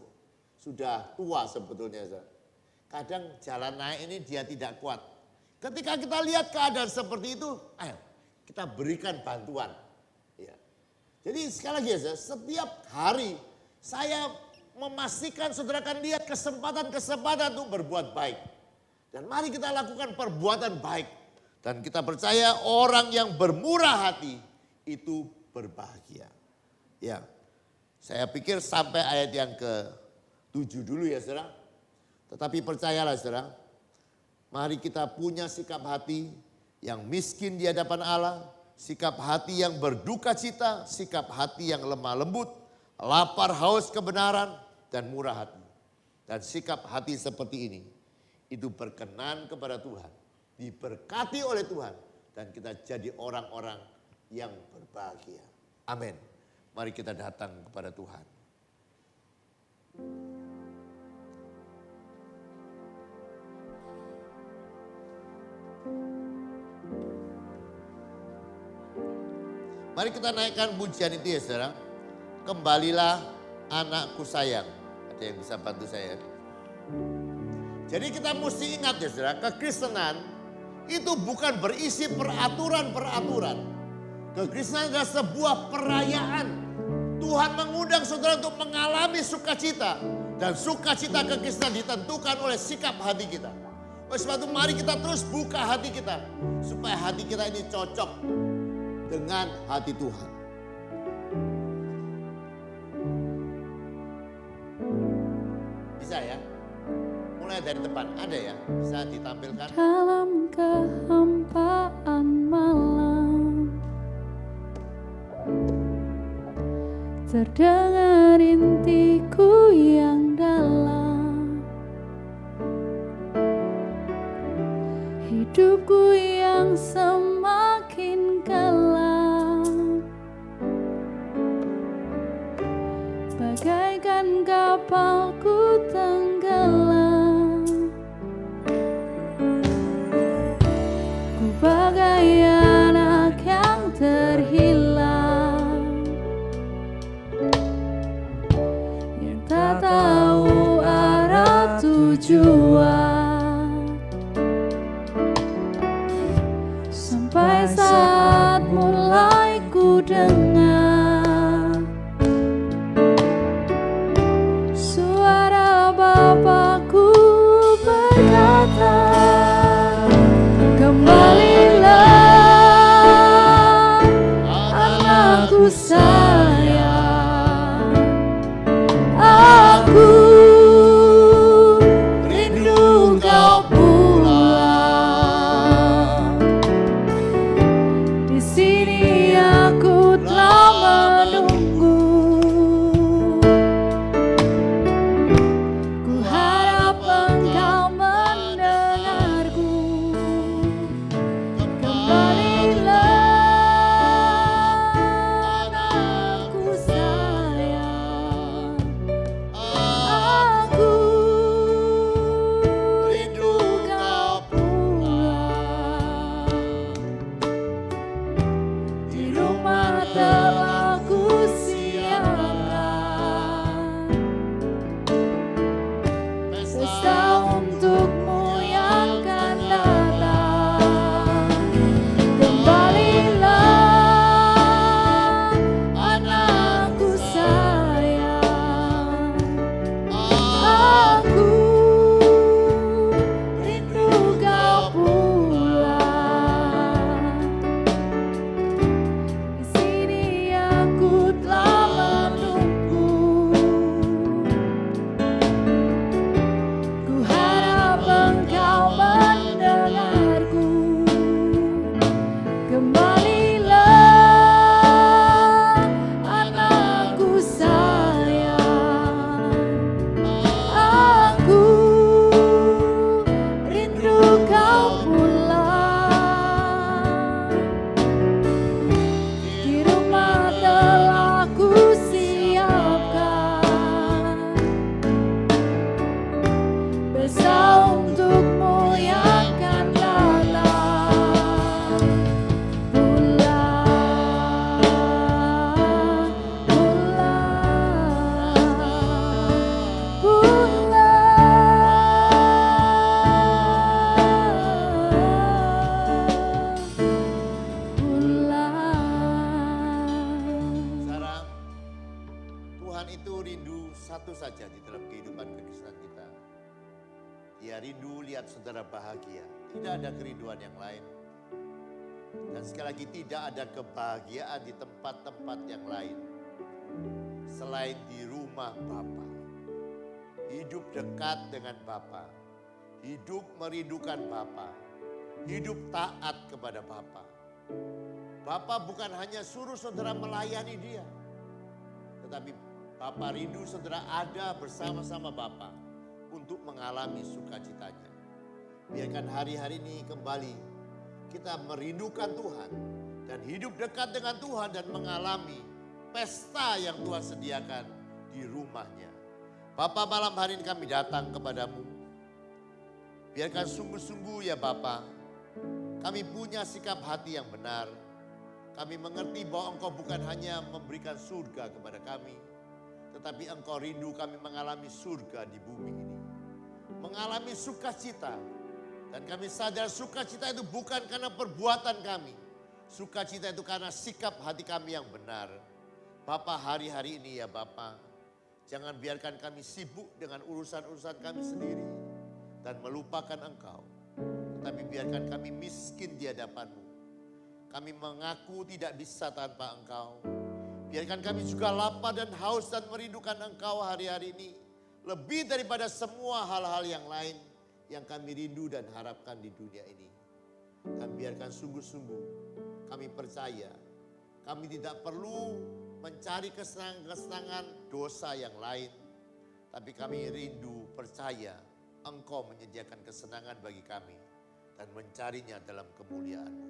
Sudah tua sebetulnya. Kadang jalan naik ini dia tidak kuat. Ketika kita lihat keadaan seperti itu, ayo kita berikan bantuan. Ya. Jadi sekali lagi ya, setiap hari saya memastikan saudara akan lihat kesempatan-kesempatan untuk berbuat baik. Dan mari kita lakukan perbuatan baik. Dan kita percaya orang yang bermurah hati itu berbahagia. Ya, saya pikir sampai ayat yang ke-7 dulu ya saudara. Tetapi percayalah saudara, mari kita punya sikap hati yang miskin di hadapan Allah. Sikap hati yang berduka cita, sikap hati yang lemah lembut, lapar haus kebenaran dan murah hati. Dan sikap hati seperti ini, itu berkenan kepada Tuhan. Diberkati oleh Tuhan. Dan kita jadi orang-orang yang berbahagia. Amin. Mari kita datang kepada Tuhan. Mari kita naikkan pujian itu ya saudara. Kembalilah anakku sayang. Ada yang bisa bantu saya? Jadi kita mesti ingat ya saudara, kekristenan itu bukan berisi peraturan-peraturan. Kekristenan adalah sebuah perayaan. Tuhan mengundang saudara untuk mengalami sukacita. Dan sukacita kekristenan ditentukan oleh sikap hati kita. Oleh sebab itu mari kita terus buka hati kita. Supaya hati kita ini cocok dengan hati Tuhan. Bisa ya? Mulai dari depan, ada ya? Bisa ditampilkan. Dalam kehampaan malam terdengar intiku yang dalam, hidupku yang semakin kelam, bagaikan kapalku tenggelam. Ku bagai anak yang terhilang, yang tak tahu arah tujuan. Sampai saat mulai ku dengar suara Bapakku berkata, kembalilah anakku sayang, aku rindu kau pulang. Di sini aku telah menunggu, ku harap engkau mendengarku. Kembalilah anakku sayang, aku rindu kau pulang. Di rumah telah ku siapkan pesta untukmu yang akan datang. Kembalilah anakku sayang, aku rindu kau pulang. Di sini aku telah menunggu, ku harap engkau mendengarku. Kembalilah anakku sayang, aku rindu kau pulang. Di rumah telah ku siapkan pesta untukmu yang akan datang. Pulang, pulang, pulang. Saudara, Tuhan itu rindu satu saja di dalam kehidupan kekristenan kita. Dia rindu lihat saudara bahagia. Tidak ada kerinduan yang lain. Dan sekali lagi tidak ada kebahagiaan di tempat-tempat yang lain. Selain di rumah Bapa. Hidup dekat dengan Bapa. Hidup merindukan Bapa. Hidup taat kepada Bapa. Bapa bukan hanya suruh saudara melayani dia. Tetapi Bapa rindu saudara ada bersama-sama Bapa untuk mengalami sukacitanya. Biarkan hari-hari ini kembali kita merindukan Tuhan dan hidup dekat dengan Tuhan dan mengalami pesta yang Tuhan sediakan di rumahnya. Bapa, malam hari ini kami datang kepadamu. Biarkan sungguh-sungguh ya Bapa, kami punya sikap hati yang benar. Kami mengerti bahwa Engkau bukan hanya memberikan surga kepada kami, tetapi Engkau rindu kami mengalami surga di bumi ini. mengalami sukacita. Dan kami sadar sukacita itu bukan karena perbuatan kami. Sukacita itu karena sikap hati kami yang benar. Bapa, hari-hari ini ya Bapa, jangan biarkan kami sibuk dengan urusan-urusan kami sendiri dan melupakan Engkau. Tetapi biarkan kami miskin di hadapan-Mu. Kami mengaku tidak bisa tanpa Engkau. Biarkan kami juga lapar dan haus dan merindukan Engkau hari-hari ini. Lebih daripada semua hal-hal yang lain yang kami rindu dan harapkan di dunia ini. Dan biarkan sungguh-sungguh kami percaya, kami tidak perlu mencari kesenangan-kesenangan dosa yang lain. Tapi kami rindu, percaya Engkau menyediakan kesenangan bagi kami dan mencarinya dalam kemuliaan-Mu.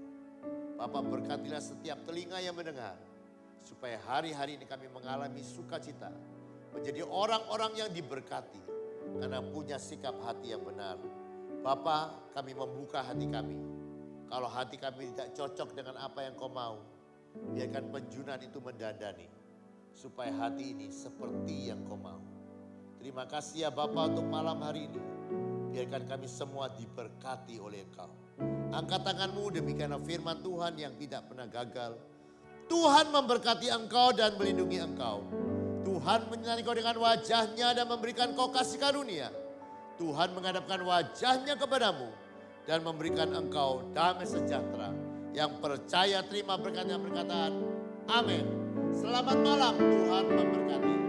Bapa, berkatilah setiap telinga yang mendengar, supaya hari-hari ini kami mengalami sukacita, menjadi orang-orang yang diberkati karena punya sikap hati yang benar. Bapa, kami membuka hati kami. Kalau hati kami tidak cocok dengan apa yang Kau mau, biarkan penjunan itu mendandani, supaya hati ini seperti yang Kau mau. Terima kasih ya Bapa untuk malam hari ini. Biarkan kami semua diberkati oleh Engkau. Angkat tanganmu, demikianlah firman Tuhan yang tidak pernah gagal. Tuhan memberkati engkau dan melindungi engkau. Tuhan menyinari kau dengan wajahnya dan memberikan kau kasih karunia. Tuhan menghadapkan wajahnya kepadamu dan memberikan engkau damai sejahtera. Yang percaya terima berkatnya perkataan amin. Selamat malam, Tuhan memberkati.